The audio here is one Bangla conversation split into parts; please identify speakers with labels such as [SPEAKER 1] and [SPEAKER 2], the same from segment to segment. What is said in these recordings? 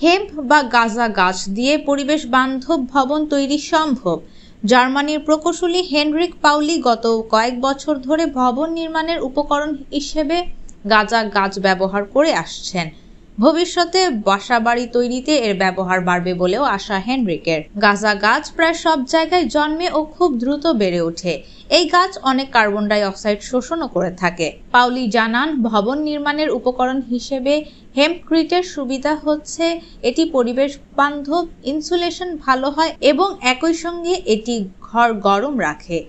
[SPEAKER 1] হেম্প বা গাঁজা গাছ দিয়ে পরিবেশ বান্ধব ভবন তৈরি সম্ভব। জার্মানির প্রকৌশলী হেনরিক পাউলি গত কয়েক বছর ধরে ভবন নির্মাণের উপকরণ হিসেবে গাঁজা গাছ ব্যবহার করে আসছেন। ভবিষ্যতে বাসাবাড়ি তৈরিতে এর ব্যবহার বাড়বে বলেও আশা হেনরিকের। গাঁজা গাছ প্রায় সব জায়গায় জন্মে ও খুব দ্রুত বেড়ে ওঠে। এই গাছ অনেক কার্বন ডাই অক্সাইড শোষণও করে থাকে। পাউলি জানান, ভবন নির্মাণের উপকরণ হিসেবে হেম্পক্রিটের সুবিধা হচ্ছে এটি পরিবেশ বান্ধব, ইনসুলেশন ভালো হয় এবং একই সঙ্গে এটি ঘর গরম রাখে।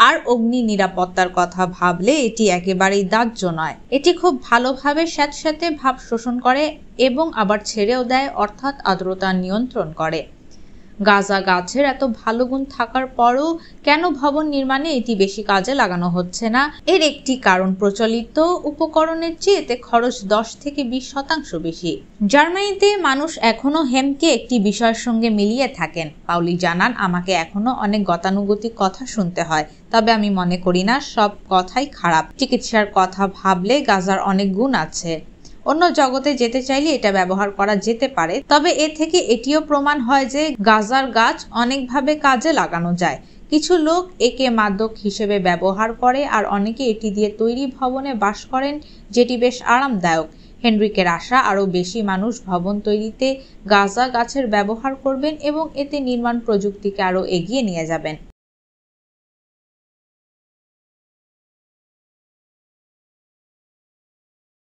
[SPEAKER 1] আর অগ্নি নিরাপত্তার কথা ভাবলে এটি একেবারেই দাহ্য নয়। এটি খুব ভালোভাবে স্যাঁতস্যাঁতে ভাপ শোষণ করে এবং আবার ছেড়েও দেয়, অর্থাৎ আর্দ্রতা নিয়ন্ত্রণ করে। গাঁজা গাছের এত ভালো গুণ থাকার পরও কেন ভবন নির্মাণে এটি বেশি কাজে লাগানো হচ্ছে না? এর একটি কারণ, প্রচলিত উপকরণের চেয়ে এতে খরচ 10 থেকে 20% বেশি। জার্মানিতে মানুষ এখনো হেম্পকে একটি বিষয়ের সঙ্গে মিলিয়ে থাকেন। পাউলি জানান, আমাকে এখনো অনেক গতানুগতিক কথা শুনতে হয়, তবে আমি মনে করি না সব কথাই খারাপ। চিকিৎসার কথা ভাবলে গাঁজার অনেক গুণ আছে। অন্য জগতে যেতে চাইলে এটা ব্যবহার করা যেতে পারে, তবে এ থেকে এটিও প্রমাণ হয় যে গাঁজার গাছ অনেকভাবে কাজে লাগানো যায়। কিছু লোক একে মাদক হিসেবে ব্যবহার করে আর অনেকে এটি দিয়ে তৈরি ভবনে বাস করেন, যেটি বেশ আরামদায়ক। হেনরিকের আশা, আরও বেশি মানুষ ভবন তৈরিতে গাঁজা গাছের ব্যবহার করবেন এবং এতে নির্মাণ প্রযুক্তিকে আরও এগিয়ে নিয়ে যাবেন।